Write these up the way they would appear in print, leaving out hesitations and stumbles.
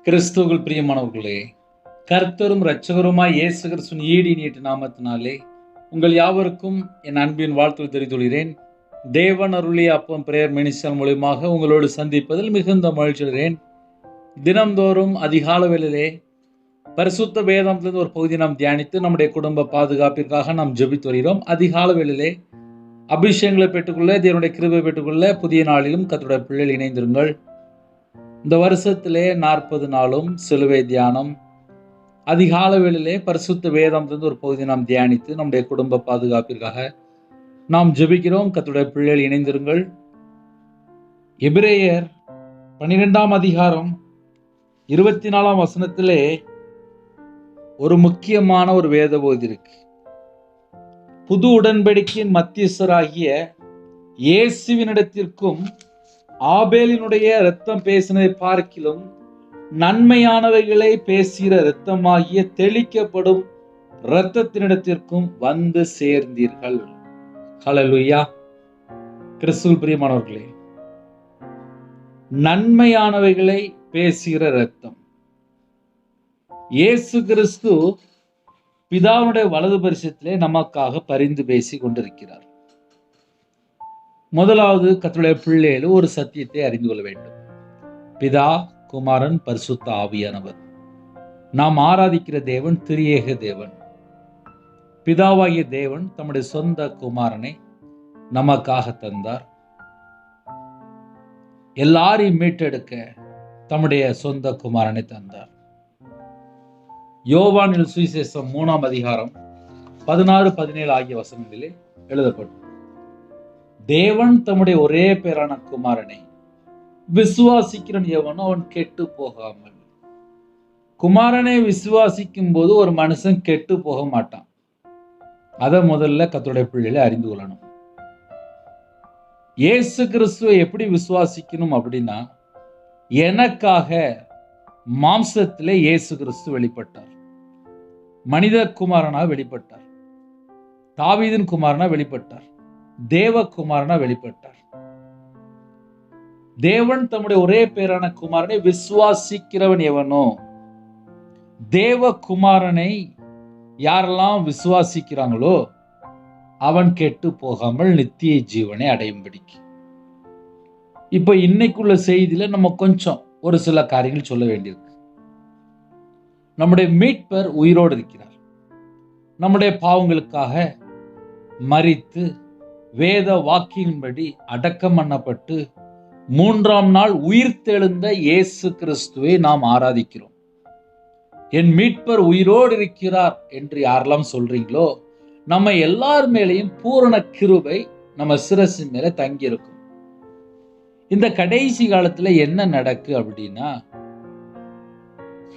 கிறிஸ்துவுக்குள் பிரியமானவர்களே, கர்த்தரும் இரட்சகருமாய் இயேசு கிறிஸ்துவின் ஈடு இனிய நாமத்தினாலே உங்கள் யாவருக்கும் என் அன்பின் வாழ்த்துக்கள் தெரிவித்துள்ளேன். தேவன் அருளிய அப்பம் பிரேயர் மினிஸ்டர் மூலமாக உங்களோடு சந்திப்பதில் மிகுந்த மகிழ்ச்சி அடைகிறேன். தினம்தோறும் அதிகால வேளையிலே பரிசுத்த வேதத்திலிருந்து ஒரு பகுதியை நாம் தியானித்து நம்முடைய குடும்ப பாதுகாப்பிற்காக நாம் ஜெபித்து வருகிறோம். அதிகால வேளையிலே அபிஷேகங்களை பெற்றுக்கொள்ள, தேவனுடைய கிருபை பெற்றுக்கொள்ள புதிய நாளிலும் கர்த்தருடைய பிள்ளைகள் இணைந்திருங்கள். இந்த வருஷத்திலே 40 நாளும் சிலுவை தியானம், அதிகால வேளையிலே பரிசுத்த வேதத்திலிருந்து ஒரு பகுதியை நாம் தியானித்து நம்முடைய குடும்ப பாதுகாப்பிற்காக நாம் ஜெபிக்கிறோம். கர்த்தருடைய பிள்ளைகள் இணைந்திருங்கள். எபிரேயர் 12ஆம் அதிகாரம் 24ஆம் வசனத்திலே ஒரு முக்கியமான ஒரு வேத பகுதி இருக்கு. புது உடன்படிக்கையின் மத்தியஸ்தராகிய இயேசுவினிடத்திற்கும் ஆபேலினுடைய இரத்தம் பேசினதை பார்க்கிலும் நன்மையானவைகளை பேசுகிற இரத்தமாகிய தெளிக்கப்படும் இரத்தத்தினிடத்திற்கும் வந்து சேர்ந்தீர்கள். ஹல்லேலூயா. கிறிஸ்துவுக்குள் பிரியமானவர்களே, நன்மையானவைகளை பேசுகிற இரத்தம். இயேசு கிறிஸ்து பிதாவுடைய வலது பரிசத்திலே நமக்காக பரிந்து பேசி கொண்டிருக்கிறார். முதலாவது கர்த்தருடைய பிள்ளைகள் ஒரு சத்தியத்தை அறிந்து கொள்ள வேண்டும். பிதா, குமாரன், பரிசுத்த ஆவியானவர். நாம் ஆராதிக்கிற தேவன் திரியேக தேவன். பிதாவாகிய தேவன் தம்முடைய சொந்த குமாரனை நமக்காக தந்தார். எல்லாரையும் மீட்டெடுக்க தம்முடைய சொந்த குமாரனை தந்தார். யோவானின் சுவிசேஷம் 3ஆம் அதிகாரம் 16, 17 ஆகிய வசனங்களிலே எழுதப்படும். தேவன் தம்முடைய ஒரே பேரான குமாரனை விசுவாசிக்கிறன் எவனோ அவன் கெட்டு போகாமல். குமாரனை விசுவாசிக்கும் போது ஒரு மனுஷன் கெட்டு போக மாட்டான். அதை முதல்ல கர்த்தருடைய பிள்ளைகளை அறிந்து கொள்ளணும். இயேசு கிறிஸ்துவை எப்படி விசுவாசிக்கணும் அப்படின்னா, எனக்காக மாம்சத்திலே இயேசு கிறிஸ்து வெளிப்பட்டார். மனித குமாரனாக வெளிப்பட்டார். தாவீதின் குமாரனா வெளிப்பட்டார். தேவகுமாரனா வெளிப்பட்டார். தேவன் தம்முடைய ஒரே பேரான குமாரனை விசுவாசிக்கிறவன் எவனோ, தேவகுமாரனை யாரெல்லாம் விசுவாசிக்கிறாங்களோ அவன் கெட்டு போகாமல் நித்திய ஜீவனை அடையும்படிக்கு. இப்ப இன்னைக்குள்ள செய்தியில நம்ம கொஞ்சம் ஒரு சில காரியங்கள் சொல்ல வேண்டியிருக்கு. நம்முடைய மீட்பர் உயிரோடு இருக்கிறார். நம்முடைய பாவங்களுக்காக மரித்து வேத வாக்கியின்படி அடக்கம் பண்ணப்பட்டு 3ஆம் நாள் உயிர்த்தெழுந்த இயேசு கிறிஸ்துவை நாம் ஆராதிக்கிறோம். என் மீட்பர் உயிரோடு இருக்கிறார் என்று யாரெல்லாம் சொல்றீங்களோ, நம்ம எல்லார் மேலையும் பூரண கிருபை நம்ம சிரசு மேல தங்கி இருக்கும். இந்த கடைசி காலத்துல என்ன நடக்கு அப்படின்னா,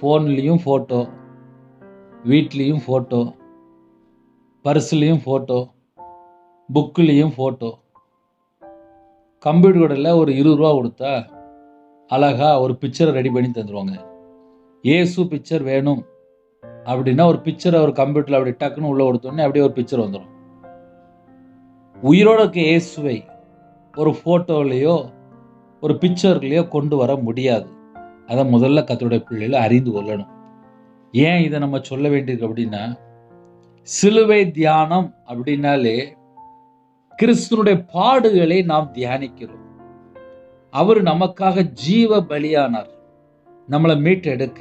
போன்லயும் போட்டோ, வீட்லயும் போட்டோ, பர்ஸ்லயும் போட்டோ, புக்குலேயும் ஃபோட்டோ. கம்ப்யூட்டர் கடையில் ஒரு 20 ரூபா கொடுத்தா அழகா ஒரு பிக்சரை ரெடி பண்ணி தந்துடுவாங்க. இயேசு பிக்சர் வேணும் அப்படின்னா ஒரு பிக்சரை ஒரு கம்ப்யூட்டரில் அப்படி டக்குன்னு உள்ள கொடுத்தோடனே அப்படியே ஒரு பிக்சர் வந்துடும். உயிரோட இருக்க இயேசுவை ஒரு ஃபோட்டோலையோ ஒரு பிக்சர்லையோ கொண்டு வர முடியாது. அதை முதல்ல கர்த்தருடைய பிள்ளைகளை அறிந்து கொள்ளணும். ஏன் இதை நம்ம சொல்ல வேண்டியிருக்கு அப்படின்னா, சிலுவை தியானம் அப்படின்னாலே கிறிஸ்துனுடைய பாடுகளை நாம் தியானிக்கிறோம். அவர் நமக்காக ஜீவ பலியானார், நம்மளை மீட்டு எடுக்க.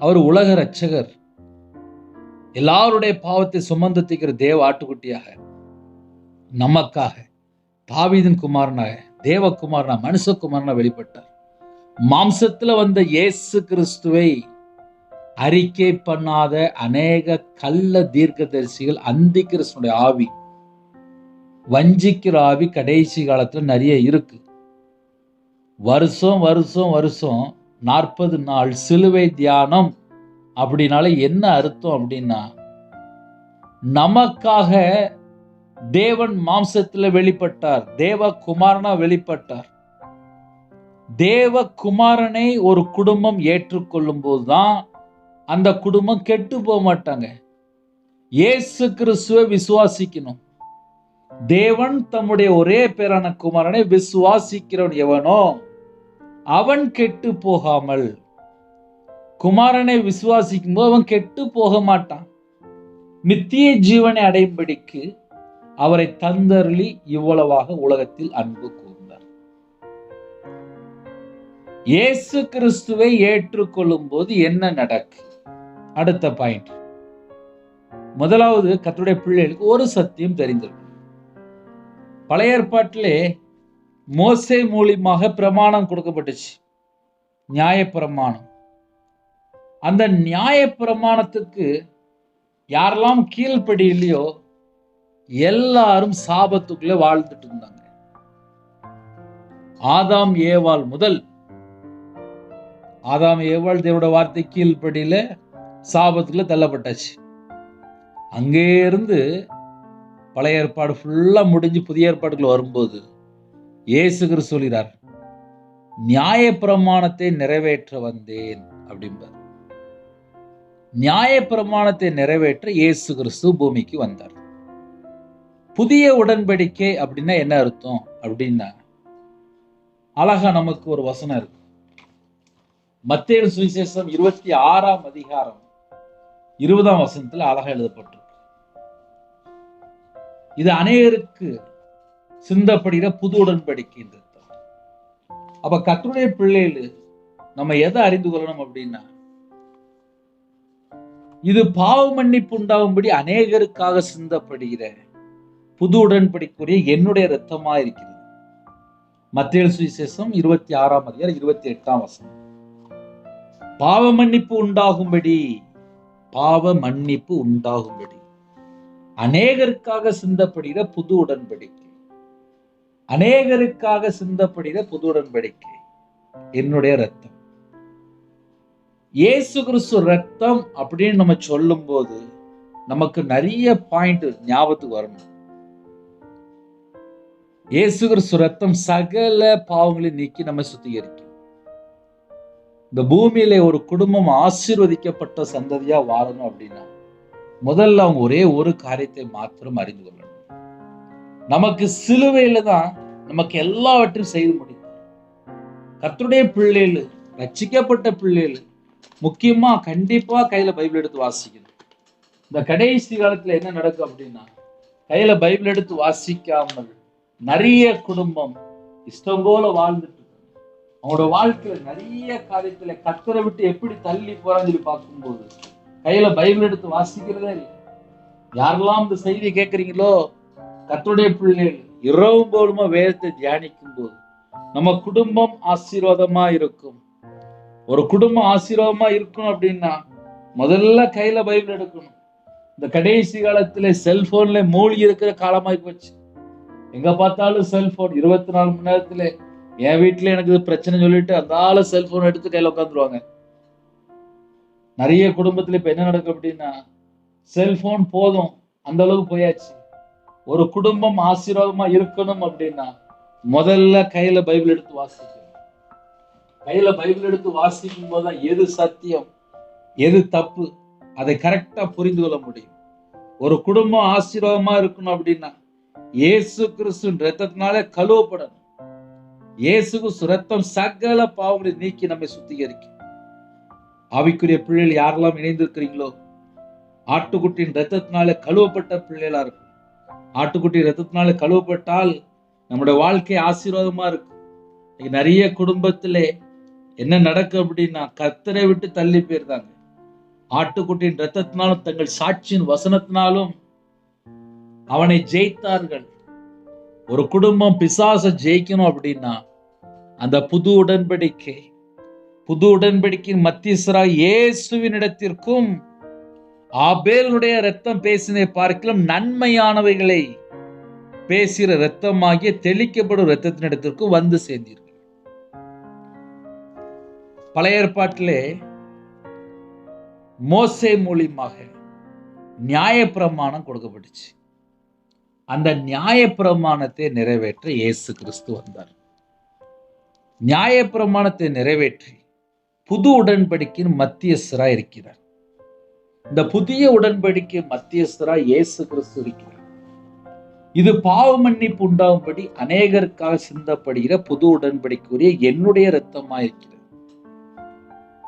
அவர் உலக இரட்சகர், எல்லாருடைய பாவத்தை சுமந்து தீர்க்கிற தேவ ஆட்டுக்குட்டியாக நமக்காக தாவீதின் குமாரனாக, தேவகுமாரனா, மனுஷகுமாரனா வெளிப்பட்டார். மாம்சத்துல வந்த இயேசு கிறிஸ்துவை அறிக்கை பண்ணாத அநேக கள்ள தீர்க்கதரிசிகள், அந்தி கிறிஸ்துனுடைய ஆவி, வஞ்சிக்கிற ஆவி கடைசி காலத்துல நிறைய இருக்கு. வருஷம் 40 நாள் சிலுவை தியானம் அப்படின்னால என்ன அர்த்தம் அப்படின்னா, நமக்காக தேவன் மாம்சத்துல வெளிப்பட்டார், தேவகுமாரனா வெளிப்பட்டார். தேவகுமாரனை ஒரு குடும்பம் ஏற்றுக்கொள்ளும் போதுதான் அந்த குடும்பம் கெட்டு போக மாட்டாங்க. இயேசு கிறிஸ்துவை விசுவாசிக்கணும். தேவன் தம்முடைய ஒரே பேரான குமாரனை விசுவாசிக்கிறவன் எவனோ அவன் கெட்டு போகாமல் குமாரனை விசுவாசிக்கும் போது அவன் கெட்டு போக மாட்டான். நித்திய ஜீவனை அடையும்படிக்கு அவரை தந்தருளி இவ்வளவாக உலகத்தில் அன்பு கூர்ந்தார். இயேசு கிறிஸ்துவை ஏற்றுக்கொள்ளும் போது என்ன நடக்கு? அடுத்த பாயிண்ட். முதலாவது, கர்த்தருடைய பிள்ளைகளுக்கு ஒரு சத்தியம் தெரிந்திருக்கும். பழைய ஏற்பாட்டிலே மோசே மூலமாக பிரமாணம் கொடுக்கப்பட்டுச்சு, நியாயப்பிரமாணம். அந்த நியாயப்பிரமாணத்துக்கு யாரெல்லாம் கீழ்ப்படி இல்லையோ எல்லாரும் சாபத்துக்குள்ள வாழ்ந்துட்டு இருந்தாங்க. ஆதாம் ஏவாள் முதல், ஆதாம் ஏவாள் தேவனுடைய வார்த்தை கீழ்ப்படியில சாபத்துக்குள்ள தள்ளப்பட்டாச்சு. அங்கே இருந்து பழைய ஏற்பாடு ஃபுல்லா முடிஞ்சு புதிய ஏற்பாடுக்குள்ள வரும்போது இயேசு கிறிஸ்து சொல்கிறார், நியாயப்பிரமாணத்தை நிறைவேற்ற வந்தேன் அப்படின்பார். நியாயப்பிரமாணத்தை நிறைவேற்ற இயேசு கிறிஸ்து பூமிக்கு வந்தார். புதிய உடன்படிக்கை அப்படின்னா என்ன அர்த்தம் அப்படின்னா, அழகா நமக்கு ஒரு வசனம் இருக்கு. மத்தேயு சுவிசேஷம் 26ஆம் அதிகாரம் 20ஆம் வசனத்துல அழகா எழுதப்பட்டிருக்கு. இது அநேகருக்கு சிந்தப்படுகிற புது உடன்படிக்கை. அப்ப கர்த்தருடைய பிள்ளைகள் நம்ம எதை அறிந்து கொள்ளணும் அப்படின்னா, இது பாவ மன்னிப்பு உண்டாகும்படி அநேகருக்காக சிந்தப்படுகிற புது உடன்படிக்கைக்குரிய என்னுடைய இரத்தமா இருக்கிறது. மத்தேயு சுவிசேஷம் 26ஆம் அதிகாரம் 28ஆம் வசனம். பாவ மன்னிப்பு உண்டாகும்படி, பாவ மன்னிப்பு உண்டாகும்படி அநேகருக்காக சிந்தப்படுகிற புது உடன்படிக்கை, அநேகருக்காக சிந்தப்படுகிற புது உடன்படிக்கை என்னுடைய ரத்தம். இயேசு கிறிஸ்து ரத்தம் அப்படின்னு நம்ம சொல்லும் போது நமக்கு நிறைய பாயிண்ட் ஞாபகத்துக்கு வரணும். இயேசு கிறிஸ்து ரத்தம் சகல பாவங்களை நீக்கி நம்ம சுத்திகரிக்கும். இந்த பூமியில ஒரு குடும்பம் ஆசீர்வதிக்கப்பட்ட சந்ததியா வாழணும் அப்படின்னா முதல்ல அவங்க ஒரே ஒரு காரியத்தை மாத்திரம் அறிந்து கொள்ளணும். நமக்கு சிலுவையில தான் நமக்கு எல்லாவற்றையும் செய்து முடித்தார். கர்த்தருடைய பிள்ளைகள், ரட்சிக்கப்பட்ட பிள்ளைகள் முக்கியமா கண்டிப்பா கையில பைபிள் எடுத்து வாசிக்கணும். இந்த கடைசி காலத்துல என்ன நடக்கும் அப்படின்னா, கையில பைபிள் எடுத்து வாசிக்காமல் நிறைய குடும்பம் இஷ்டம் போல வாழ்ந்துட்டு இருக்காங்க. அவங்களோட வாழ்க்கையில நிறைய காரியத்துல கர்த்தரை விட்டு எப்படி தள்ளி போறான்னு சொல்லி பார்க்கும்போது கையில பைபிள் எடுத்து வாசிக்கிறதே இல்லை. யாரெல்லாம் இந்த செய்தி கேட்கறீங்களோ, கர்த்தருடைய பிள்ளைகள் இரவும் போலுமா வேதத்தை தியானிக்கும் போது நம்ம குடும்பம் ஆசீர்வாதமா இருக்கும். ஒரு குடும்பம் ஆசீர்வாதமா இருக்கணும் அப்படின்னா முதல்ல கையில பைபிள் எடுக்கணும். இந்த கடைசி காலத்துல செல்போன்ல மூழ்கி இருக்கிற காலமாய் போச்சு. எங்க பார்த்தாலும் செல்போன். 24 மணி நேரத்துல என் வீட்டுல எனக்கு இது பிரச்சனை சொல்லிட்டு அந்த ஆள செல்போன் எடுத்து கையில உட்காந்துருவாங்க. நிறைய குடும்பத்துல இப்ப என்ன நடக்கும் அப்படின்னா, செல்போன் போதும் அந்த அளவுக்கு போயாச்சு. ஒரு குடும்பம் ஆசீர்வாதமா இருக்கணும் அப்படின்னா முதல்ல கையில பைபிள் எடுத்து வாசிக்கணும். கையில பைபிள் எடுத்து வாசிக்கும் போதுதான் எது சத்தியம் எது தப்பு அதை கரெக்டா புரிந்து கொள்ள முடியும். ஒரு குடும்பம் ஆசீர்வாதமா இருக்கணும் அப்படின்னா இயேசு கிறிஸ்துவின் ரத்தத்தினாலே கழுவப்படணும். இயேசு கிறிஸ்து ரத்தம் சகல பாவங்களை நீக்கி நம்மை சுத்திகரிக்கும். ஆவிக்குரிய பிள்ளைகள் யாரெல்லாம் இணைந்திருக்கிறீங்களோ, ஆட்டுக்குட்டியின் ரத்தத்தினாலே கழுவப்பட்ட பிள்ளைகளா இருக்கும். ஆட்டுக்குட்டி ரத்தத்தினாலே கழுவப்பட்டால் நம்முடைய வாழ்க்கை ஆசீர்வாதமா இருக்கும். நிறைய குடும்பத்திலே என்ன நடக்கும் அப்படின்னா, கர்த்தரை விட்டு தள்ளி போயிருந்தாங்க. ஆட்டுக்குட்டியின் ரத்தத்தினாலும் தங்கள் சாட்சியின் வசனத்தினாலும் அவனை ஜெயித்தார்கள். ஒரு குடும்பம் பிசாசை ஜெயிக்கணும் அப்படின்னா அந்த புது உடன்படிக்கையின் மத்தியஸ்தராகிய இயேசுவின் இடத்திற்கும் ஆபேலுடைய ரத்தம் பேசினை பார்க்கலாம் நன்மையானவைகளை பேசுகிற ரத்தமாகிய தெளிக்கப்படும் ரத்தத்தின் இடத்திற்கும் வந்து சேர்ந்தீர்கள். பழைய ஏற்பாட்டிலே மோசே மூலியமாக நியாயப்பிரமாணம் கொடுக்கப்பட்டுச்சு. அந்த நியாயப்பிரமாணத்தை நிறைவேற்ற இயேசு கிறிஸ்து வந்தார். நியாயப்பிரமாணத்தை நிறைவேற்றி புது உடன்படிக்கையின் மத்தியஸ்தராய் இருக்கிறார். இந்த புதிய உடன்படிக்கை மத்தியஸ்தராய் இயேசு கிறிஸ்து இருக்கிறார். இது பாவ மன்னிப்பு உண்டாகும்படி அநேகருக்காக சிந்தப்படுகிற புது உடன்படிக்கையுரிய என்னுடைய இரத்தமாய் இருக்கிறது.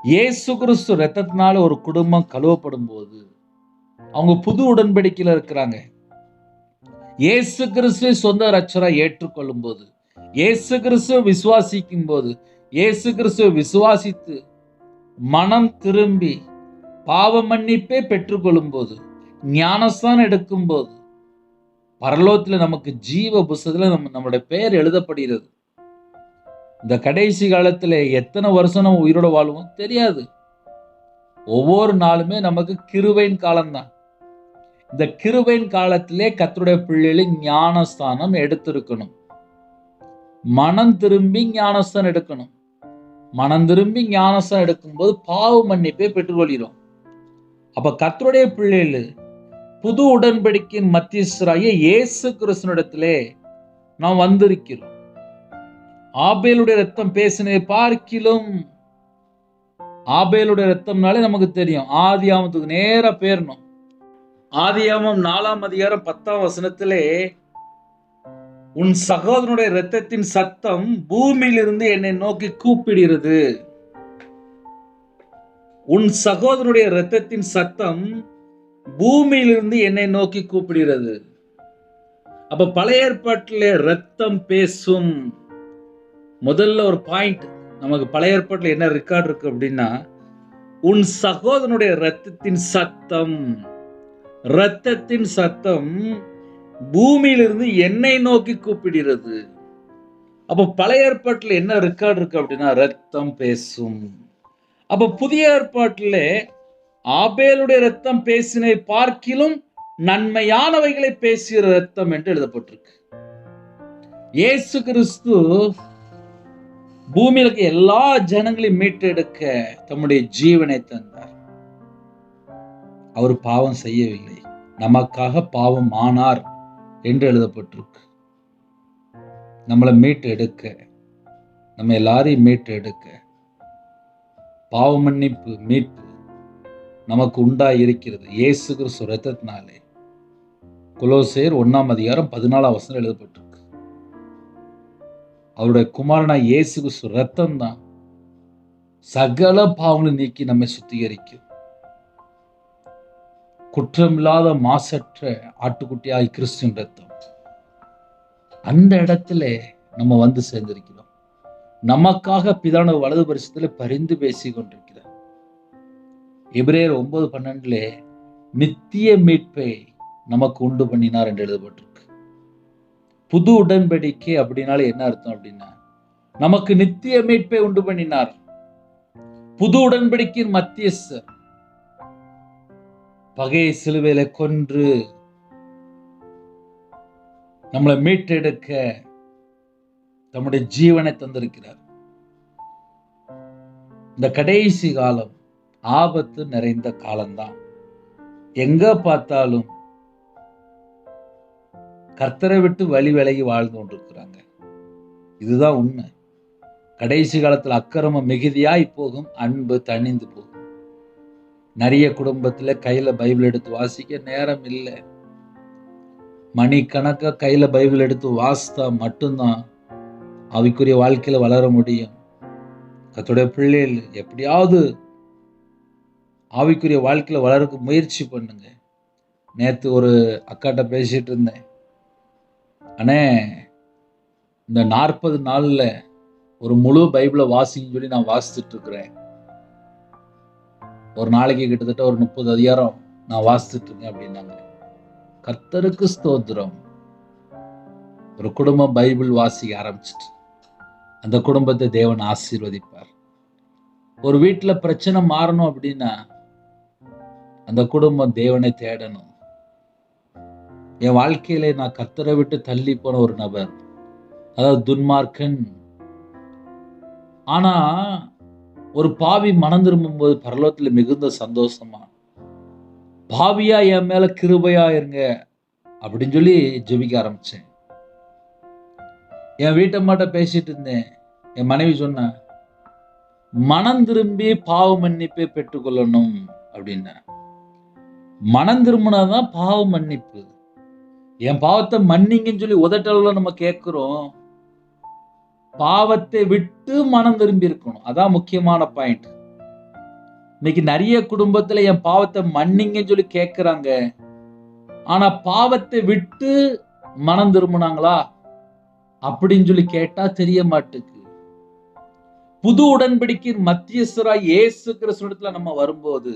இயேசு கிறிஸ்து ரத்தத்தினால ஒரு குடும்பம் கழுவப்படும் போது அவங்க புது உடன்படிக்கையில இருக்கிறாங்க. இயேசு கிறிஸ்துவை சொந்த இரட்சகரா ஏற்றுக்கொள்ளும் போது, இயேசு கிறிஸ்துவை விசுவாசிக்கும் போது, இயேசு கிறிஸ்துவை விசுவாசித்து மனம் திரும்பி பாவ மன்னிப்பை பெற்றுக்கொள்ளும் போது, ஞானஸ்தானம் எடுக்கும் போது, பரலோகத்துல நமக்கு ஜீவ புஸ்தகத்துல நம்முடைய பெயர் எழுதப்படுகிறது. இந்த கடைசி காலத்துல எத்தனை வருஷம் நம்ம உயிரோட வாழ்வோம் தெரியாது. ஒவ்வொரு நாளுமே நமக்கு கிருபையின் காலம்தான். இந்த கிருபையின் காலத்திலே கர்த்தருடைய பிள்ளைகளின் ஞானஸ்தானம் எடுத்திருக்கணும். மனம் திரும்பி ஞானஸ்தானம் எடுக்கணும். மனம் திரும்பி ஞானஸ்தானம் எடுக்கும்போது பாவ மன்னிப்பை பெற்றுக்கொள்கிறோம். அப்ப கர்த்தருடைய பிள்ளைகள் புது உடன்படிக்கையின் மத்தியஸ்தராகிய இயேசு கிறிஸ்துவினிடத்திலே நாம் வந்திருக்கிறோம். ஆபேலுடைய ரத்தம் பேசினதை பார்க்கிலும், ஆபேலுடைய ரத்தம்னாலே நமக்கு தெரியும். ஆதியாகமத்துக்கு நேரா பேரணும். ஆதியாகமம் 4ஆம் அதிகாரம் 10ஆம் வசனத்திலே, உன் சகோதரனுடைய இரத்தத்தின் சத்தம் பூமியிலிருந்து என்னை நோக்கி கூப்பிடுகிறது. உன் சகோதரனுடைய இரத்தத்தின் சத்தம் பூமியிலிருந்து என்னை நோக்கி கூப்பிடுகிறது. அப்ப பழைய ஏற்பாட்டிலே ரத்தம் பேசும். முதல்ல ஒரு பாயிண்ட் நமக்கு பழைய ஏற்பாட்டில் என்ன ரெக்கார்ட் இருக்கு அப்படின்னா, உன் சகோதரனுடைய இரத்தத்தின் சத்தம், இரத்தத்தின் சத்தம் பூமியிலிருந்து என்னை நோக்கி கூப்பிடுகிறது. அப்ப பழைய ஏற்பாட்டில் என்ன ரெக்கார்ட் இருக்கு அப்படின்னா, ரத்தம் பேசும். அப்ப புதிய ஏற்பாட்டில் ஆபேலுடைய ரத்தம் பேசினை பார்க்கிலும் நன்மையானவைகளை பேசுகிற ரத்தம் என்று எழுதப்பட்டிருக்கு. இயேசு கிறிஸ்து பூமியில இருக்க எல்லா ஜனங்களையும் மீட்டெடுக்க தம்முடைய ஜீவனை தந்தார். அவர் பாவம் செய்யவில்லை, நமக்காக பாவம் ஆனார் என்று எழுதப்பட்டிருக்கு. நம்மளை மீட்டு எடுக்க, நம்ம எல்லாரையும் மீட்டு எடுக்க பாவ மன்னிப்பு மீட்பு நமக்கு உண்டாய் இருக்கிறது இயேசு கிறிஸ்து ரத்தத்தினாலே. கொலோசையர் 1ஆம் அதிகாரம் 14ஆம் வசனம் எழுதப்பட்டிருக்கு. அவருடைய குமாரனா இயேசு கிறிஸ்து ரத்தம் தான் சகல பாவங்களை நீக்கி நம்மை சுத்திகரிக்கும். குற்றமில்லாத மாசற்ற ஆட்டுக்குட்டியாய் கிறிஸ்துவின் ரத்தம். அந்த இடத்துல நம்ம வந்து சேர்ந்திருக்கிறோம். நமக்காக பிதான வலது பரிசுத்தில் பரிந்து பேசி கொண்டிருக்கிறார். எபிரேயர் 9:12 நித்திய மீட்பை நமக்கு உண்டு பண்ணினார் என்று எழுதப்பட்டிருக்கு. புது உடன்படிக்கை அப்படின்னால என்ன அர்த்தம் அப்படின்னா, நமக்கு நித்திய மீட்பை உண்டு பண்ணினார். புது உடன்படிக்கையின் மத்தியஸ்தர் பகையை சிலுவையில கொன்று நம்மளை மீட்டெடுக்க தம்முடைய ஜீவனை தந்திருக்கிறார். இந்த கடைசி காலம் ஆபத்து நிறைந்த காலம்தான். எங்க பார்த்தாலும் கர்த்தரை விட்டு வழி விலகி வாழ்ந்து கொண்டிருக்கிறாங்க. இதுதான் உண்மை. கடைசி காலத்துல அக்கிரமம் மிகுதியாய் போகும், அன்பு தணிந்து போகும். நிறைய குடும்பத்துல கையில பைபிள் எடுத்து வாசிக்க நேரம் இல்லை. மணிக்கணக்கா கையில பைபிள் எடுத்து வாசித்தா மட்டும்தான் ஆவிக்குரிய வாழ்க்கையில வளர முடியும். கர்த்தருடைய பிள்ளைகள் எப்படியாவது ஆவிக்குரிய வாழ்க்கையில வளர்க்க முயற்சி பண்ணுங்க. நேத்து ஒரு அக்காட்ட பேசிட்டு இருந்தேன். அண்ணே, இந்த 40 நாள்ல ஒரு முழு பைபிளை வாசின்னு சொல்லி நான் வாசிச்சுட்டு இருக்கிறேன். ஒரு நாளைக்கு கிட்டத்தட்ட ஒரு 30 அதிகாரம் நான் வாசிச்சுட்டு இருக்கேன் அப்படின்னாங்க. கர்த்தருக்கு ஸ்தோத்திரம். ஒரு குடும்பம் பைபிள் வாசிக்க ஆரம்பிச்சிட்டு அந்த குடும்பத்தை தேவன் ஆசீர்வதிப்பார். ஒரு வீட்டுல பிரச்சனை மாறணும் அப்படின்னா அந்த குடும்பம் தேவனை தேடணும். என் வாழ்க்கையில நான் கர்த்தரை விட்டு தள்ளி போன ஒரு நபர், அதாவது துன்மார்க்கன். ஆனா ஒரு பாவி மனம் திரும்பும் போது பரலோகத்துல மிகுந்த சந்தோஷமா, பாவியா என் மேல கிருபையா இருங்க அப்படின்னு சொல்லி ஜெபிக்க ஆரம்பிச்சேன். என் வீட்டம்மாட்ட பேசிட்டு இருந்தேன். என் மனைவி சொன்ன, மனம் திரும்பி பாவ மன்னிப்பை பெற்றுக்கொள்ளணும் அப்படின்னா. மனம் திரும்பினாதான் பாவ மன்னிப்பு. என் பாவத்தை மன்னிங்கன்னு சொல்லி உதட்டளவுல நம்ம கேட்கிறோம். பாவத்தை விட்டு மனம் திரும்பி இருக்கணும். அதான் முக்கியமான பாயிண்ட். இன்னைக்கு நிறைய குடும்பத்துல என் பாவத்தை மன்னிங்கன்னு சொல்லி கேட்கிறாங்க. ஆனா பாவத்தை விட்டு மனம் திரும்பினாங்களா அப்படின்னு சொல்லி கேட்டா தெரிய மாட்டுக்கு. புது உடன்படிக்கையின் மத்தியஸ்தராய் இயேசு கிறிஸ்துவிடத்துல நம்ம வரும்போது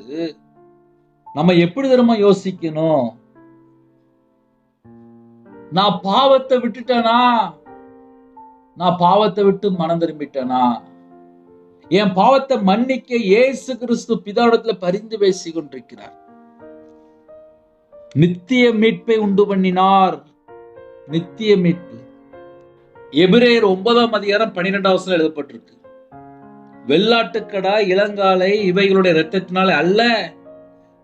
நம்ம எப்படி தெரியுமா யோசிக்கணும்? நான் பாவத்தை விட்டுட்டேனா? நான் பாவத்தை விட்டு மனம் திரும்பிட்டேனா? என் பாவத்தை மன்னிக்க இயேசு கிறிஸ்து பிதாவிடத்துல பரிந்து பேசிக் கொண்டிருக்கிறார். நித்திய மீட்பை உண்டு பண்ணினார். நித்திய மீட்பு எபிரேயர் 9ஆம் அதிகாரம் 12ஆம் வசனம் எழுதப்பட்டிருக்கு. வெள்ளாட்டுக்கடா, இளங்காலை இவைகளுடைய இரத்தத்தினாலே அல்ல,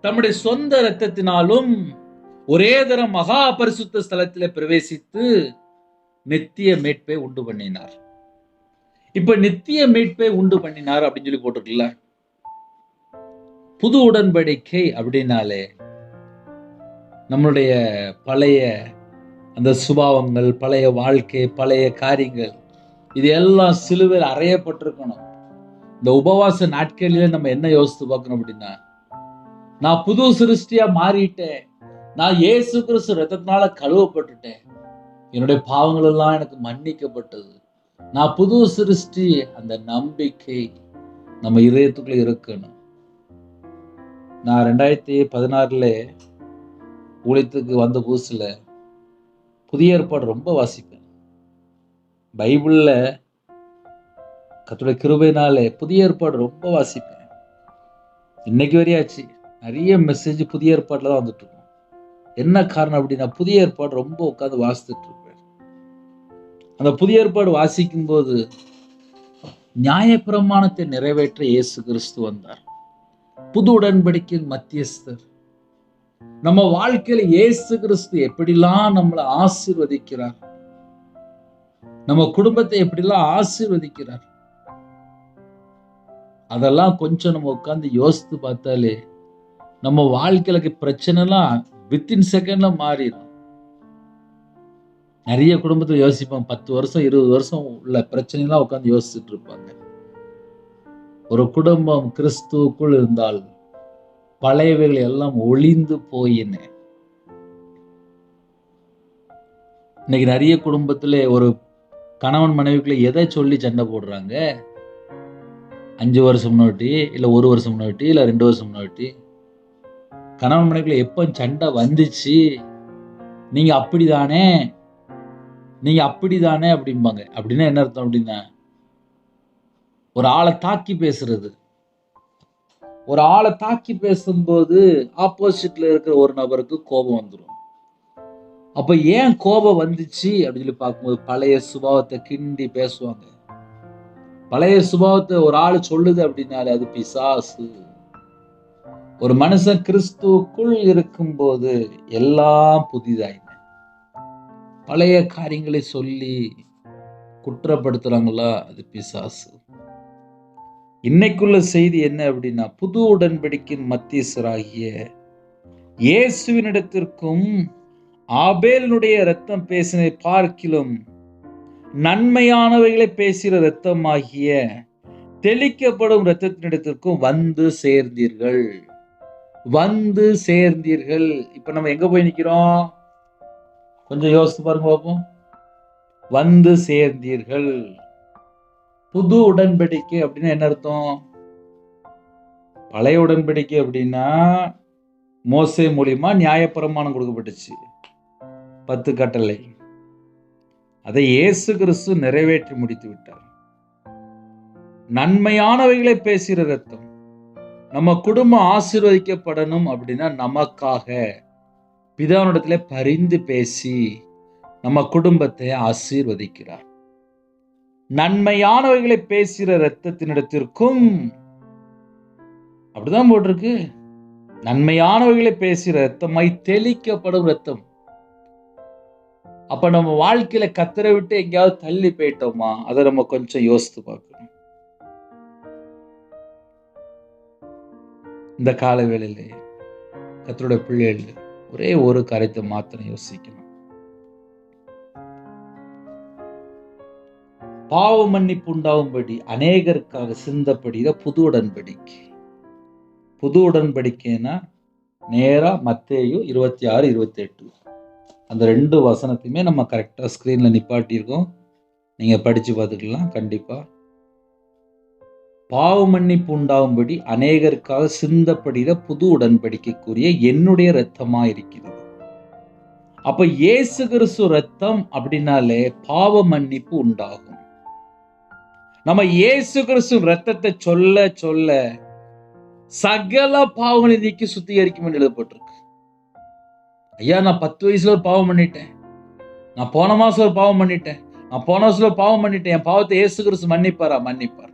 தம்முடைய சொந்த இரத்தத்தினாலும் ஒரே தரம் மகா பரிசுத்த ஸ்தலத்திலே பிரவேசித்து நித்திய மீட்பை உண்டு பண்ணினார். இப்ப நித்திய மீட்பை உண்டு பண்ணினார் அப்படின்னு சொல்லி போட்டிருக்குல்ல. புது உடன்படிக்கை அப்படின்னாலே நம்மளுடைய பழைய அந்த சுபாவங்கள், பழைய வாழ்க்கை, பழைய காரியங்கள் இது எல்லாம் சிலுவையில் அறையப்பட்டிருக்கணும். இந்த உபவாச நாட்களிலே நம்ம என்ன யோசித்து பார்க்கணும் அப்படின்னா, நான் புது சிருஷ்டியா மாறிட்டேன், நான் இயேசு கிறிஸ்து ரத்தத்தினால கழுவப்பட்டுட்டேன், என்னுடைய பாவங்கள் எல்லாம் எனக்கு மன்னிக்கப்பட்டது, நான் புது சிருஷ்டி. அந்த நம்பிக்கை நம்ம இதயத்துக்குள்ள இருக்கணும். நான் 2016 ஊழியத்துக்கு வந்த புதுசுல புதிய ஏற்பாடு ரொம்ப வாசிப்பேன். பைபிள்ல கர்த்தருடைய கிருபையினாலே புதிய ஏற்பாடு ரொம்ப வாசிப்பேன். இன்னைக்கு வரையாச்சு நிறைய மெசேஜ் புதிய ஏற்பாடுல தான் வந்துட்டு இருக்கும். என்ன காரணம் அப்படின்னா, புதிய ஏற்பாடு ரொம்ப உட்காந்து வாசித்துட்டு இருப்பேன். அந்த புதிய ஏற்பாடு வாசிக்கும் போது நியாயப்பிரமாணத்தை நிறைவேற்ற இயேசு கிறிஸ்து வந்தார். புது உடன்படிக்கையின் மத்தியஸ்தர். நம்ம வாழ்க்கையில இயேசு கிறிஸ்து எப்படிலாம் நம்மளை ஆசீர்வதிக்கிறார், நம்ம குடும்பத்தை எப்படிலாம் ஆசீர்வதிக்கிறார், அதெல்லாம் கொஞ்சம் நம்ம உட்கார்ந்து யோசித்து பார்த்தாலே நம்ம வாழ்க்கையில பிரச்சனை எல்லாம் வித்தின் செகண்ட்ல மாறிடும். நிறைய குடும்பத்துல யோசிப்பாங்க, 10 வருஷம் 20 வருஷம் உள்ள பிரச்சனைலாம் உட்கார்ந்து யோசிச்சுட்டு இருப்பாங்க. ஒரு குடும்பம் கிறிஸ்துவுக்குள் இருந்தால் பழையவைகள் எல்லாம் ஒளிந்து போயின. இன்னைக்கு நிறைய குடும்பத்துல ஒரு கணவன் மனைவிக்குள்ள எதை சொல்லி சண்டை போடுறாங்க? 5 வருஷம் முன்னாடி, இல்ல 1 வருஷம் முன்னாடி, இல்ல 2 வருஷம் முன்னாடி கணவன் மனைவிக்குள்ள எப்ப சண்டை வந்துச்சு, நீங்க அப்படிதானே, நீங்க அப்படிதானே அப்படிம்பாங்க. அப்படின்னா என்ன அர்த்தம் அப்படின்னா, ஒரு ஆளை தாக்கி பேசுறது. ஒரு ஆளை தாக்கி பேசும்போது ஆப்போசிட்ல இருக்கிற ஒரு நபருக்கு கோபம் வந்துடும். அப்ப ஏன் கோபம் வந்துச்சு அப்படின்னு சொல்லி பார்க்கும்போது பழைய சுபாவத்தை கிண்டி பேசுவாங்க. பழைய சுபாவத்தை ஒரு ஆள் சொல்லுது அப்படின்னாலே அது பிசாசு. ஒரு மனுஷன் கிறிஸ்துவுக்குள் இருக்கும்போது எல்லாம் புதிதாயின. பழைய காரியங்களை சொல்லி குற்றப்படுத்துறாங்களா, அது பிசாசு. இன்னைக்குள்ள செய்தி என்ன அப்படின்னா, புது உடன்படிக்கையின் மத்தியஸ்தராகிய இயேசுவினிடத்திற்கும் ஆபேலினுடைய இரத்தம் பேசினை பார்க்கிலும் நன்மையானவைகளை பேசுகிற இரத்தமாகிய தெளிக்கப்படும் இரத்தத்தினிடத்திற்கும் வந்து சேர்ந்தீர்கள். வந்து சேர்ந்தீர்கள். இப்ப நம்ம எங்க போய் நிக்கிறோம்? கொஞ்சம் யோசித்து பாருங்க பார்ப்போம். வந்து சேர்ந்தீர்கள். புது உடன்படிக்கை அப்படின்னா என்ன அர்த்தம்? பழைய உடன்படிக்கை அப்படின்னா மோசே மூலியமா நியாயப்பிரமாணம் கொடுக்கப்பட்டுச்சு, 10 கட்டளை. அதை இயேசு கிறிஸ்து நிறைவேற்றி முடித்து விட்டார். நன்மையானவைகளை பேசுகிற ரத்தம். நம்ம குடும்பம் ஆசீர்வதிக்கப்படணும் அப்படின்னா நமக்காக பிதாவினிடத்திலே பரிந்து பேசி நம்ம குடும்பத்தை ஆசீர்வதிக்கிறார். நன்மையானவைகளை பேசுகிற ரத்தத்தினிடத்திற்கும் அப்படிதான் போட்டிருக்கு. நன்மையானவைகளை பேசுகிற ரத்தமாய் தெளிக்கப்படும் ரத்தம். அப்ப நம்ம வாழ்க்கையில கத்தரை விட்டு எங்கேயாவது தள்ளி போயிட்டோமா? அதை நம்ம கொஞ்சம் யோசித்து பார்க்கணும். இந்த கால வேளையிலே கர்த்தருடைய பிள்ளைகள் ஒரே ஒரு காரியத்தை மாத்திரம் யோசிக்கணும். பாவ மன்னிப்பு உண்டாகும்படி அநேகருக்காக சிந்தப்படுகிற புது உடன்படிக்கை. புது உடன்படிக்கைன்னா நேரா மத்தேயு 26, 28 அந்த 2 வசனத்தையுமே நம்ம கரெக்டாக ஸ்க்ரீனில் நிப்பாட்டியிருக்கோம். நீங்கள் படித்து பார்த்துக்கலாம். கண்டிப்பாக பாவ மன்னிப்பு உண்டாகும்படி அநேகருக்காக சிந்தப்படுகிற புது உடன்படிக்கைக்குரிய என்னுடைய இரத்தமா இருக்கிறது. அப்ப இயேசு கிறிஸ்து ரத்தம் அப்படின்னாலே பாவ மன்னிப்பு உண்டாகும். நம்ம இயேசு கிறிஸ்து ரத்தத்தை சொல்ல சொல்ல சகல பாவங்களை நீக்கி சுத்திகரிக்கும் என்று எழுதப்பட்டிருக்கு. ஐயா, நான் 10 வயசுல ஒரு பாவம் பண்ணிட்டேன், நான் போன மாசம் ஒரு பாவம் பண்ணிட்டேன், நான் போன வருஷம் ஒரு பாவம் பண்ணிட்டேன், என் பாவத்தை இயேசு கிறிஸ்து மன்னிப்பாரா? மன்னிப்பார்.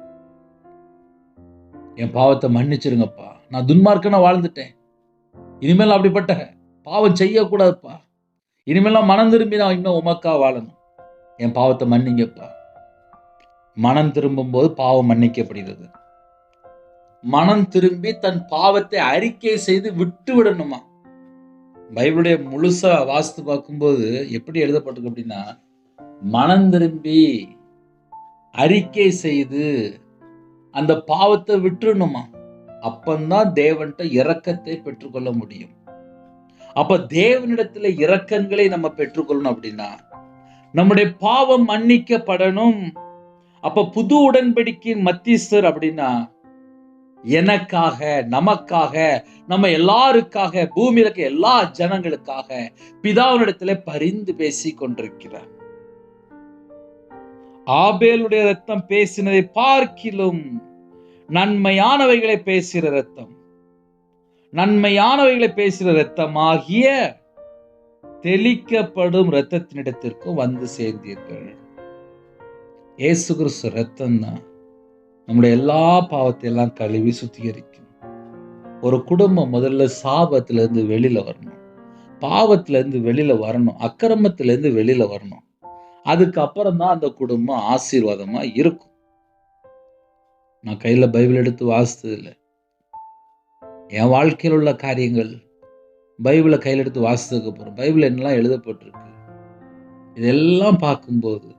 என் பாவத்தை மன்னிச்சிருங்கப்பா, நான் துன்மார்க்கனா வாழ்ந்துட்டேன், இனிமேல் அப்படிப்பட்ட பாவம் செய்யக்கூடாதுப்பா, இனிமேல் நான் மனம் திரும்பி நான் இன்னும் உமக்கா வாழணும், என் பாவத்தை மன்னிங்கப்பா. மனம் திரும்பும் போது பாவம் மன்னிக்கப்படுகிறது. மனம் திரும்பி தன் பாவத்தை அறிக்கை செய்து விட்டு விடணுமா? பைபிளுடைய முழுசா வாசித்து பார்க்கும்போது எப்படி எழுதப்பட்டிருக்கு அப்படின்னா, மனம் திரும்பி அறிக்கை செய்து அந்த பாவத்தை விட்டுணுமா? அப்பந்தான் தேவன்கிட்ட இரக்கத்தை பெற்றுக்கொள்ள முடியும். அப்ப தேவனிடத்துல இரக்கங்களை நம்ம பெற்றுக்கொள்ளணும் அப்படின்னா நம்முடைய பாவம் மன்னிக்கப்படணும். அப்ப புது உடன்படிக்கையின் மத்தியஸ்தர் அப்படின்னா எனக்காக, நமக்காக, நம்ம எல்லாருக்காக, பூமியில இருக்க எல்லா ஜனங்களுக்காக பிதாவினிடத்துல பரிந்து பேசி கொண்டிருக்கிறார். ஆபேலுடைய ரத்தம் பேசினதை பார்க்கிலும் நன்மையானவைகளை பேசுகிற ரத்தம், நன்மையானவைகளை பேசுகிற ரத்தமாகிய தெளிக்கப்படும் ரத்தத்தினிடத்திற்கு வந்து சேர்ந்தீர்கள். இயேசு கிறிஸ்து ரத்தம் தான் நம்முடைய எல்லா பாவத்தை எல்லாம் கழுவி சுத்திகரிக்கும். ஒரு குடும்பம் முதல்ல சாபத்திலிருந்து வெளியில வரணும், பாவத்திலிருந்து வெளியில வரணும், அக்கிரமத்திலிருந்து வெளியில வரணும். அதுக்கப்புறம் தான் அந்த குடும்பம் ஆசீர்வாதமா இருக்கும். நான் கையில பைபிள் எடுத்து வாசித்தது இல்லை, என் வாழ்க்கையில் உள்ள காரியங்கள் பைபிளை கையில் எடுத்து வாசித்ததுக்கு அப்புறம் பைபிள் என்னெல்லாம் எழுதப்பட்டிருக்கு இதெல்லாம் பார்க்கும்போது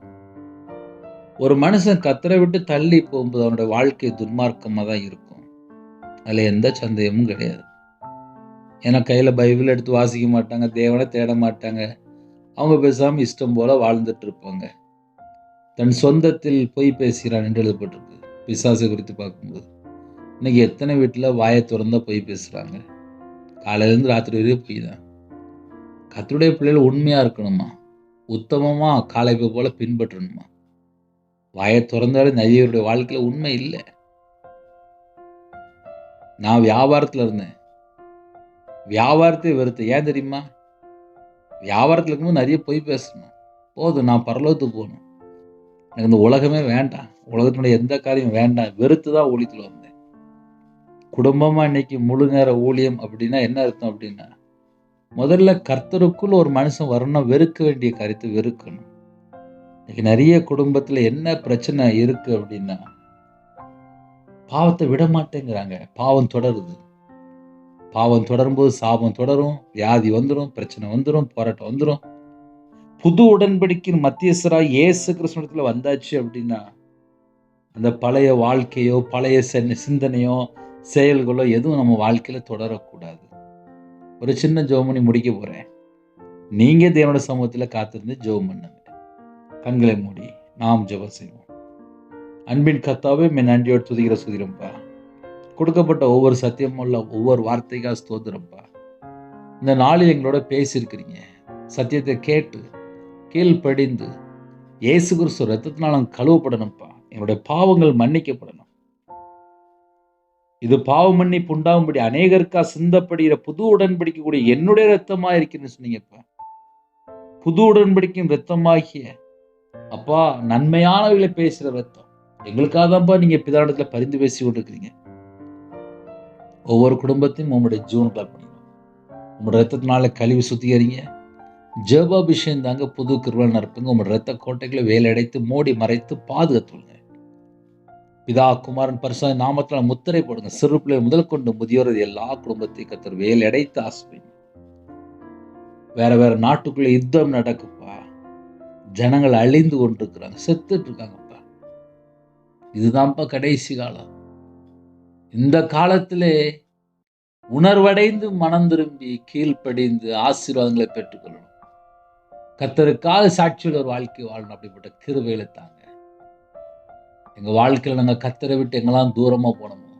ஒரு மனுஷன் கத்தரை விட்டு தள்ளி போகும்போது அவனுடைய வாழ்க்கை துன்மார்க்கமாக தான் இருக்கும். அதில் எந்த சந்தேகமும் கிடையாது. ஏன்னா கையில் பைபிள் எடுத்து வாசிக்க மாட்டாங்க, தேவனை தேட மாட்டாங்க, அவங்க பேசாமல் இஷ்டம் போல வாழ்ந்துட்டு இருப்பாங்க. தன் சொந்தத்தில் பொய் பேசுகிறான் என்று எழுதப்பட்டிருக்கு பிசாசை குறித்து பார்க்கும்போது. இன்னைக்கு எத்தனை வீட்டில் வாயை திறந்தா பொய் பேசுகிறாங்க, காலையிலேருந்து ராத்திரி வரையும் பொய் தான். கர்த்தருடைய பிள்ளைகள் உண்மையாக இருக்கணுமா, உத்தமமாக காலைப்பை போல பின்பற்றணுமா? வாயை திறந்தாலும் நிறையவருடைய வாழ்க்கையில் உண்மை இல்லை. நான் வியாபாரத்தில் இருந்தேன், வியாபாரத்தை வெறுத்தேன். ஏன் தெரியுமா? வியாபாரத்தில் இருக்கும்போது நிறைய பொய் பேசணும். போதும், நான் பரலோகத்துக்கு போகணும், எனக்கு இந்த உலகமே வேண்டாம், உலகத்தினுடைய எந்த காரியம் வேண்டாம், வெறுத்து தான் ஊழியத்தில் வந்தேன். குடும்பமாக இன்னைக்கு முழு நேர ஊழியம் அப்படின்னா என்ன அர்த்தம் அப்படின்னா, முதல்ல கர்த்தருக்குள் ஒரு மனுஷன் வரணும், வெறுக்க வேண்டிய காரியத்தை வெறுக்கணும். இன்னைக்கு நிறைய குடும்பத்தில் என்ன பிரச்சனை இருக்கு அப்படின்னா, பாவத்தை விட மாட்டேங்கிறாங்க, பாவம் தொடருது. பாவம் தொடரும்போது சாபம் தொடரும், வியாதி வந்துடும், பிரச்சனை வந்துடும், போராட்டம் வந்துடும். புது உடன்படிக்கையின் மத்தியஸ்தராய் இயேசு கிறிஸ்துவிடத்துல வந்தாச்சு அப்படின்னா அந்த பழைய வாழ்க்கையோ பழைய சிந்தனையோ செயல்களோ எதுவும் நம்ம வாழ்க்கையில தொடரக்கூடாது. ஒரு சின்ன ஜெபம் பண்ணி முடிக்க போறேன். நீங்க தேவனோட சமூகத்துல காத்திருந்து ஜெபம் பண்ணுங்க. கண்களை மூடி நாம் ஜெபம் செய்வோம். அன்பின் கர்த்தாவே, நன்றியோடு துதிக்கிற சுதிரம்பா, கொடுக்கப்பட்ட ஒவ்வொரு சத்தியமுள்ள ஒவ்வொரு வார்த்தைக்காக ஸ்தோத்திரம்பா. இந்த நாளில் எங்களோட பேசியிருக்கிறீங்க, சத்தியத்தை கேட்டு கீழ்ப்படிந்து இயேசு கிறிஸ்து ரத்தத்தினால கழுவப்படணும்ப்பா. என்னுடைய பாவங்கள் மன்னிக்கப்படணும். இது பாவ மன்னிப்பு உண்டாகும்படி அநேகருக்கா சிந்தப்படுகிற புது உடன்படிக்கை கூடிய என்னுடைய ரத்தமா இருக்குன்னு சொன்னீங்கப்பா. புது உடன்படிக்கையின் ரத்தமாகிய அப்பா நன்மையானவர்களை பேசுகிற ரத்தம் எங்களுக்காக தான்ப்பா நீங்க பிதாவிடத்துல பரிந்து பேசி கொண்டிருக்கிறீங்க. ஒவ்வொரு குடும்பத்தையும் உங்களுடைய ஜீவனுக்குள்ள பண்ணிக்கணும். உங்களோட ரத்தத்தினால கழுவி சுத்திகரிங்க. ஜெபாபிஷேகம் தாங்க புது கிருபை நடப்புங்க. உங்களோட ரத்த கோட்டைகளை வேலையடைத்து மூடி மறைத்து பாதுகாத்துள்ளுங்க. பிதா குமாரன் பரிசுத்த நாமத்தினால் முத்திரை போடுங்க. சிறு பிள்ளை முதல் கொண்டு முதியோர் எல்லா குடும்பத்தையும் கர்த்தர் வேலையடைத்து ஆசீர்வதிங்க. வேற வேற நாட்டுக்குள்ள யுத்தம் நடக்குப்பா, ஜனங்கள் அழிந்து கொண்டிருக்கிறாங்க, செத்துட்டு இருக்காங்கப்பா. இதுதான்ப்பா கடைசி காலம். இந்த காலத்திலே உணர்வடைந்து மனம் திரும்பி கீழ்ப்படிந்து ஆசீர்வாதங்களை பெற்றுக்கொள்ளணும். கர்த்தருக்காக சாட்சியுள்ள ஒரு வாழ்க்கை வாழணும். அப்படிப்பட்ட கிருபைகளை தாங்க. எங்க வாழ்க்கையில நாங்க கர்த்தரை விட்டு எங்கெல்லாம் தூரமா போனோமோ,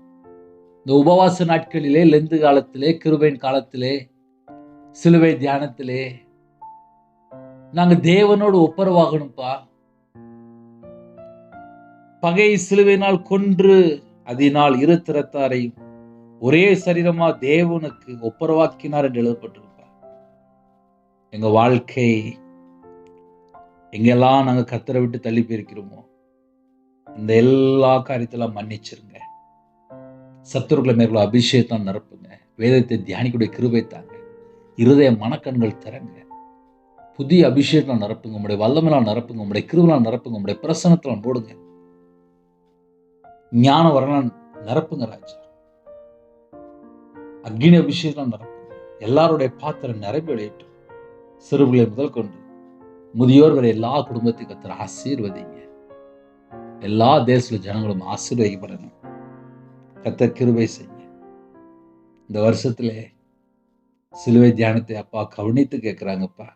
இந்த உபவாச நாட்களிலே, லெந்து காலத்திலே, கிருபையின் காலத்திலே, சிலுவை தியானத்திலே நாங்க தேவனோடு ஒப்புரவாகணும்ப்பா. பகை சிலுவையினால் கொன்று அதனால் இரு திறத்தாரையும் ஒரே சரீரமா தேவனுக்கு ஒப்புரவாக்கினார் என்று எழுதப்பட்டிருப்பார். எங்க வாழ்க்கை எங்கெல்லாம் நாங்க கர்த்தரை விட்டு தள்ளி போயிருக்கிறோமோ இந்த எல்லா காரியத்தெல்லாம் மன்னிச்சிருங்க. சத்துருக்களை மேற்கொள்ள அபிஷேகத்தை நிரப்புங்க. வேதத்தை தியானிக்கூடிய கிருபை தாங்க. இருதய மனக்கண்கள் திறங்க. புதிய அபிஷேகத்தால் நிரப்புங்க. உங்களுடைய வல்லமையால் நிரப்புங்க. உங்களுடைய கிருபையால் நிரப்புங்க. உங்களுடைய பிரசன்னத்தால் போடுங்க. ஞான வரலால் நிரப்புங்க ராஜா. அக்னி அபிஷேகத்தால் நிரப்புங்க. எல்லாருடைய பாத்திரம் நிரம்பி விளையட்டும். சிறுபிள்ளை முதல் கொண்டு முதியோர் வரை எல்லா குடும்பத்தையும் கர்த்தர் ஆசீர்வதிங்க. எல்லா தேச ஜனங்களும் ஆசீர்வதிக்கப்படணும். கர்த்தர் கிருபை செய்யுங்க. இந்த வருஷத்திலே சிலுவை தியானத்தை அப்பா கவனித்து கேட்கிறாங்கப்பா.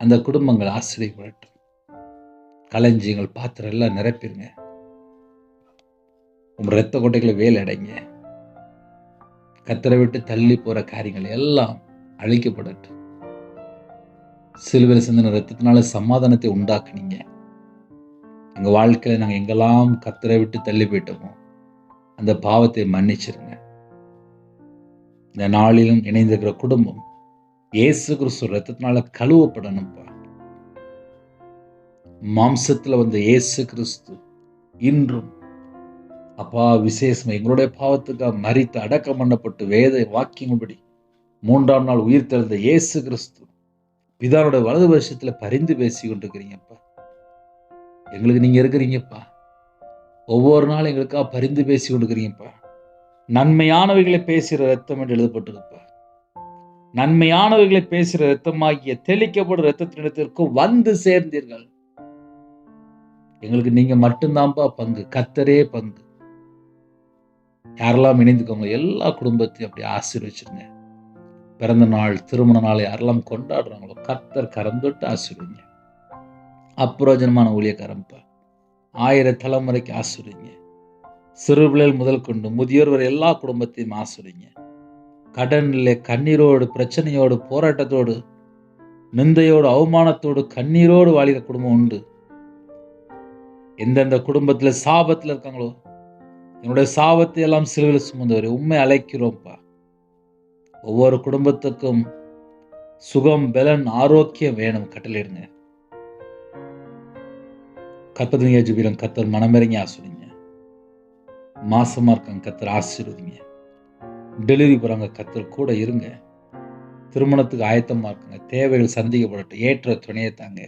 அந்த குடும்பங்கள் ஆசீர்வதிக்கப்படட்டும். களஞ்சியங்கள் பாத்திரம் எல்லாம் நிரப்பிடுங்க. உங்க ரத்த கொட்டைகளை வேல் அடைங்க. கர்த்தரை விட்டு தள்ளி போற காரியங்கள் எல்லாம் அழிக்கப்படட்டும். சிலுவையில் சிந்தின ரத்தத்தினால சமாதானத்தை உண்டாக்குனீங்க. எங்க வாழ்க்கையில நாங்க எங்கெல்லாம் கர்த்தரை விட்டு தள்ளி போயிட்டோமோ அந்த பாவத்தை மன்னிச்சிருங்க. இந்த நாளிலும் இணைந்திருக்கிற குடும்பம் இயேசு கிறிஸ்து ரத்தத்தினால கழுவப்படணும்ப்பா. மாம்சத்துல வந்த இயேசு கிறிஸ்து இன்றும் அப்பா விசேஷமா எங்களுடைய பாவத்துக்காக மரித்து அடக்கம் பண்ணப்பட்டு வேத வாக்கியங்கள்படி 3ஆம் நாள் உயிர் தெழுந்த இயேசு கிறிஸ்து பிதாவுடைய வலது வருஷத்துல பரிந்து பேசி கொண்டிருக்கிறீங்கப்பா. எங்களுக்கு நீங்க இருக்கிறீங்கப்பா. ஒவ்வொரு நாளும் எங்களுக்காக பரிந்து பேசி கொண்டிருக்கிறீங்கப்பா. நன்மையானவைகளை பேசுகிற ரத்தம் என்று எழுதப்பட்டிருப்பா. நன்மையானவைகளை பேசுகிற ரத்தமாகிய தெளிக்கப்படும் ரத்தத்தினிடத்திற்கு வந்து சேர்ந்தீர்கள். எங்களுக்கு நீங்க மட்டும்தான்ப்பா பங்கு. கர்த்தரே பங்கு. யாரெல்லாம் இணைந்துக்கோங்க எல்லா குடும்பத்தையும் அப்படி ஆசீர்வச்சிருங்க. பிறந்த நாள் திருமண நாள் யாரெல்லாம் கொண்டாடுறாங்களோ கர்த்தர் கரந்தொட்டு ஆசீர்வதிங்க. அப்பிரயோஜனமான ஊழியக்காரம்பா 1000 தலைமுறைக்கு ஆசீர்வதிங்க. சிறு பிள்ளைகள் முதல் கொண்டு முதியோர் வரை எல்லா குடும்பத்தையும் ஆசீர்வதிங்க. கடனில் கண்ணீரோடு பிரச்சனையோடு போராட்டத்தோடு நிந்தையோடு அவமானத்தோடு கண்ணீரோடு வாழ்கிற குடும்பம் உண்டு. எந்தெந்த குடும்பத்துல சாபத்துல இருக்காங்களோ என்னுடைய சாபத்தை எல்லாம் சிலுவையில் சுமந்தவரை உண்மை அழைக்கிறோம்ப்பா. ஒவ்வொரு குடும்பத்துக்கும் சுகம் பலன் ஆரோக்கியம் வேணும். கட்டளையிடுங்க. கர்த்தர் ஜெபிக்கிறோம். கர்த்தர் மனமிறங்கி ஆசீர்வதிங்க. மாசமா இருக்காங்க கர்த்தர் ஆசீர்வதிங்க. டெலிவரி போறாங்க கர்த்தர் கூட இருங்க. திருமணத்துக்கு ஆயத்தமா இருக்குங்க. தேவைகள் சந்திக்கப்படட்டும். ஏற்ற துணையை தாங்க.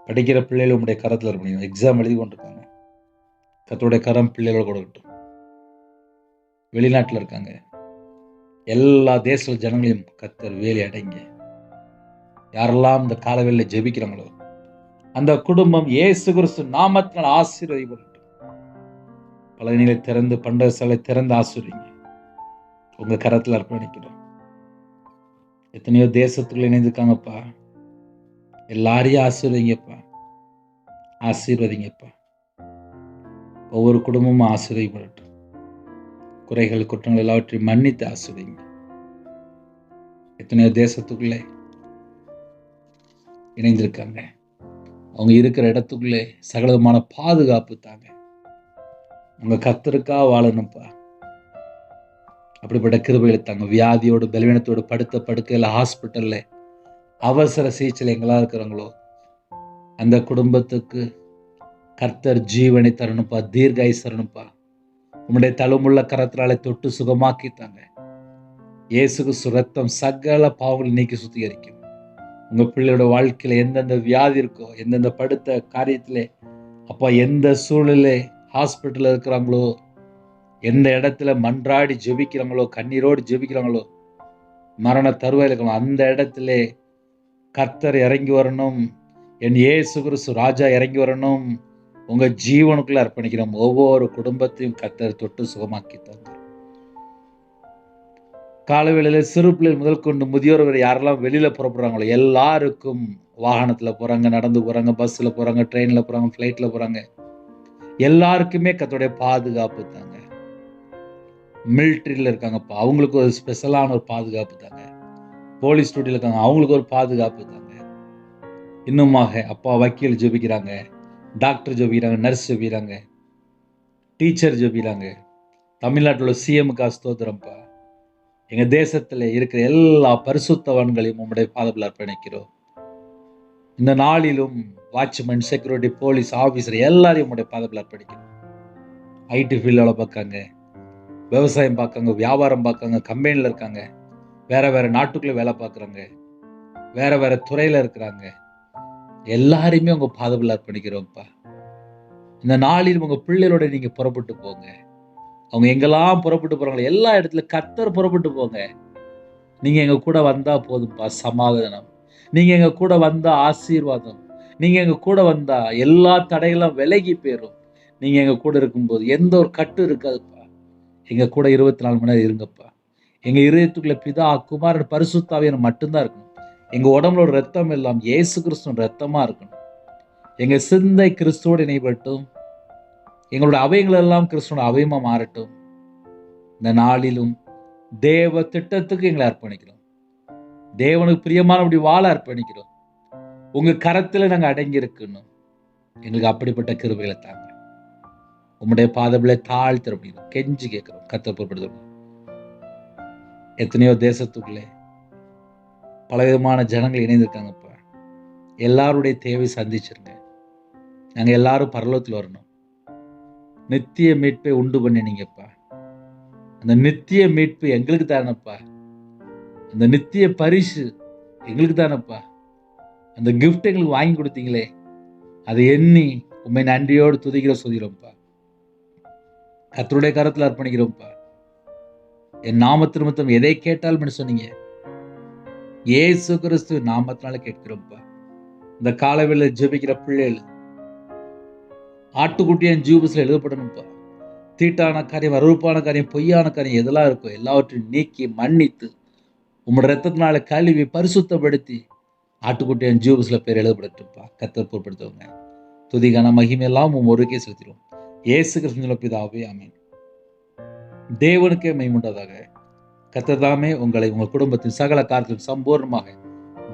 படிக்கிற பிள்ளைகள் உங்களுடைய கரத்தில் இருக்கணும். எக்ஸாம் எழுதி கொண்டிருக்காங்க. கர்த்தருடைய கரம் பிள்ளைகளோட கொடுக்கட்டும். வெளிநாட்டில் இருக்காங்க. எல்லா தேச ஜனங்களையும் கர்த்தர் வேலி அடைங்க. யாரெல்லாம் இந்த காலவெளியில் ஜெபிக்கிறாங்களோ அந்த குடும்பம் இயேசு கிறிஸ்து நாமத்தினால் ஆசீர்வதிக்கப்படட்டும். பலனிகளை திறந்து பண்டக சாலை திறந்து ஆசீர்வதிங்க. உங்க கரத்தில் அர்ப்பணிக்கிறோம். எத்தனையோ தேசத்துக்குள்ள இணைந்திருக்காங்கப்பா. எல்லாரையும் ஆசீர்வதிங்கப்பா. ஆசீர்வதிங்கப்பா. ஒவ்வொரு குடும்பமும் ஆசீர்வதிக்கப்படட்டும். குறைகள் குற்றங்கள் எல்லாவற்றையும் மன்னித்து ஆசீர்வதிங்க. எத்தனையோ தேசத்துக்குள்ளே இணைந்திருக்காங்க. அவங்க இருக்கிற இடத்துக்குள்ளே சகலமான பாதுகாப்பு தாங்க. உங்க கர்த்தருக்கா வாழணும்ப்பா. அப்படிப்பட்ட கிருபைகளை தாங்க. வியாதியோடு பலவீனத்தோடு படுத்த படுக்கையில் ஹாஸ்பிட்டல்ல அவசர சிகிச்சையில் எங்கெல்லாம் இருக்கிறாங்களோ அந்த குடும்பத்துக்கு கர்த்தர் ஜீவனை தரணும்ப்பா. தீர்காயுசு தரணும்ப்பா. உம்முடைய தழும்புள்ள கரத்தினாலே தொட்டு சுகமாக்கித்தாங்க. இயேசு கிறிஸ்து ரத்தம் சகல பாவங்களை நீக்கி சுத்திகரிக்கும். உங்க பிள்ளையோட வாழ்க்கையில எந்தெந்த வியாதி இருக்கோ எந்தெந்த படுத்த காரியத்திலே அப்பா எந்த சூழ்நிலை ஹாஸ்பிட்டல்ல இருக்கிறாங்களோ எந்த இடத்துல மன்றாடி ஜெபிக்கிறாங்களோ கண்ணீரோடு ஜெபிக்கிறாங்களோ மரண தருவாயில் இருக்கலாம் அந்த இடத்துல கர்த்தர் இறங்கி வரணும். என் இயேசு கிறிஸ்து ராஜா இறங்கி வரணும். உங்க ஜீவனுக்குள்ள அர்ப்பணிக்கிறோம். ஒவ்வொரு குடும்பத்தையும் கர்த்தர் தொட்டு சுகமாக்கித்தாங்க. காலவேளையில் சிறு பிள்ளைகள் முதல் கொண்டு முதியோர் வரை யாரெல்லாம் வெளியில் புறப்படுறாங்களோ எல்லாருக்கும் வாகனத்தில் போகிறாங்க, நடந்து போகிறாங்க, பஸ்ஸில் போகிறாங்க, ட்ரெயினில் போகிறாங்க, ஃப்ளைட்டில் போகிறாங்க, எல்லாருக்குமே கர்த்தருடைய பாதுகாப்பு தாங்க. மிலிட்ரியில் இருக்காங்கப்பா, அவங்களுக்கு ஒரு ஸ்பெஷலான ஒரு பாதுகாப்பு தாங்க. போலீஸ் டியூட்டியில் இருக்காங்க, அவங்களுக்கு ஒரு பாதுகாப்பு தாங்க. இன்னுமாக அப்பா வக்கீல் ஜெபிக்கிறாங்க, டாக்டர் ஜெபிக்கிறாங்க, நர்ஸ் ஜெபிக்கிறாங்க, டீச்சர் ஜெபிக்கிறாங்க. தமிழ்நாட்டில் சிஎம்முக்கா ஸ்தோத்திரம்ப்பா. எங்கள் தேசத்தில் இருக்கிற எல்லா பரிசுத்தவான்களையும் உம்முடைய பாதத்தில் அர்ப்பணிக்கிறோம். இந்த நாளிலும் வாட்ச்மேன், செக்யூரிட்டி, போலீஸ் ஆஃபீஸர் எல்லாரையும் உம்முடைய பாதத்தில் அர்ப்பணிக்கிறோம். ஐடி ஃபீல்டில் பார்க்காங்க, விவசாயம் பார்க்காங்க, வியாபாரம் பார்க்காங்க, கம்பெனியில் இருக்காங்க, வேறு நாட்டுக்குள்ளே வேலை பார்க்குறாங்க, வேறு துறையில் இருக்கிறாங்க, எல்லாரையுமே உங்கள் பாதத்தில் அர்ப்பணிக்கிறோம்ப்பா. இந்த நாளில் உங்கள் பிள்ளைகளோட நீங்கள் புறப்பட்டு போங்க. அவங்க எங்கெல்லாம் புறப்பட்டு போகிறாங்களோ எல்லா இடத்துல கர்த்தர் புறப்பட்டு போங்க. நீங்கள் எங்கள் கூட வந்தால் போதும்ப்பா சமாதானம். நீங்கள் எங்கள் கூட வந்தால் ஆசீர்வாதம். நீங்கள் எங்கள் கூட வந்தால் எல்லா தடைகளும் விலகி போயிடும். நீங்கள் எங்கள் கூட இருக்கும்போது எந்த ஒரு கட்டு இருக்காதுப்பா. எங்கள் கூட 24 மணி நேரம் இருங்கப்பா. எங்கள் இதயத்துக்குள்ள பிதா, குமாரன், பரிசுத்தாவியர் மட்டும்தான் இருக்கணும். எங்கள் உடம்புல ஒரு ரத்தம் எல்லாம் இயேசு கிறிஸ்துவின் ரத்தமாக இருக்கணும். எங்கள் சிந்தை கிறிஸ்துவோடு இணைப்பட்டும். எங்களுடைய அவயங்கள் எல்லாம் கிறிஸ்துவோட அவயமாக மாறட்டும். இந்த நாளிலும் தேவ திட்டத்துக்கு எங்களை அர்ப்பணிக்கிறோம். தேவனுக்கு பிரியமானபடி வாழ அர்ப்பணிக்கிறோம். உங்கள் கரத்தில் நாங்கள் அடங்கி இருக்கணும். எங்களுக்கு அப்படிப்பட்ட கிருபைகளை தாங்க. உம்முடைய பாதங்களை தாழ்த்த அப்படிங்கிறோம், கெஞ்சி கேட்கிறோம். கர்த்தர் பொறுப்படுத்தும். எத்தனையோ தேசத்துக்குள்ளே பலவிதமான ஜனங்கள் இணைந்திருக்காங்கப்பா. எல்லாருடைய தேவை சந்திச்சிருங்க. நாங்கள் எல்லாரும் பரலோகத்தில் வரணும். நித்திய மீட்பை உண்டு பண்ணினீங்கப்பா. அந்த நித்திய மீட்பு எங்களுக்கு தானப்பா. அந்த நித்திய பரிசு எங்களுக்கு தானப்பா. அந்த கிஃப்ட் எங்களுக்கு வாங்கி கொடுத்தீங்களே, அதை எண்ணி உண்மை நன்றியோடு துதிக்கிற சொல்கிறோம்ப்பா. கர்த்தருடைய கரத்தில் அர்ப்பணிக்கிறோம்ப்பா. என் நாமத்து நிமித்தம் எதை கேட்டாலும் சொன்னீங்க, இயேசு கிறிஸ்து நாமத்தினால கேட்கிறோம்ப்பா. இந்த காலவேளையில் ஜெபிக்கிற பிள்ளைகள் ஆட்டுக்குட்டியின் ஜீவபுஸ்ல எழுதப்படணும்ப்பா. தீட்டான காரியம், அருவருப்பான காரியம், பொய்யான காரியம் எதெல்லாம் இருக்கோ எல்லாவற்றையும் நீக்கி மன்னித்து உம்முடைய ரத்தத்தினால கழுவி பரிசுத்தப்படுத்தி ஆட்டுக்குட்டியின் ஜீவபுஸ்ல பேர் எழுதப்படட்டும்ப்பா. கர்த்தர் பொறுப்படுத்துவங்க. துதிகான மகிமையெல்லாம் ஒருக்கே செலுத்திடும். இயேசு கிறிஸ்துவின் பிதாவே, ஆமென். தேவனுக்கே மகிமையுண்டாதாக. கர்த்தர் தாமே உங்களை உங்கள் குடும்பத்தின் சகல காரியத்திலும் சம்பூர்ணமாக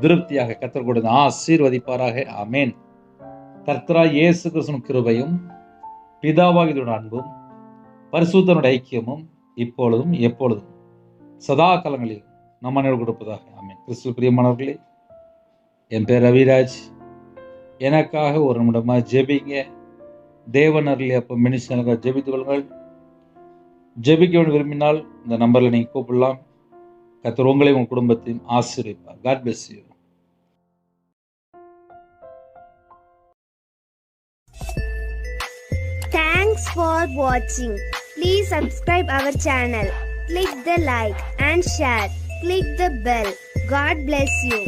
திருப்தியாக கர்த்தர் கொடுத்து ஆசீர்வதிப்பாராக. ஆமென். கர்த்தராகிய இயேசு கிறிஸ்துவின் கிருபையும் பிதாவாகிய அன்பும் பரிசுத்தனுடைய ஐக்கியமும் இப்பொழுதும் எப்பொழுதும் சதா காலங்களில் நம் அனைவரும் கொடுப்பதாக. ஆமென். கிறிஸ்துவுக்குள் பிரியமானவர்களே, என் பேர் ரவிராஜ். எனக்காக ஒரு நிமிடமா ஜெபிங்க. தேவன் அருளி அப்போ மினிஸ்டனுக்காக ஜெபித்துக் கொள்ளுங்கள். ஜெபிக்க விரும்பினால் இந்த நம்பரில் நீங்கள் கூப்பிடலாம். கர்த்தர் உங்களையும் உங்கள் குடும்பத்தையும் ஆசீர்வதிப்பார். God bless you. Thanks for watching. Please subscribe our channel. Click the like and share. Click the bell. God bless you.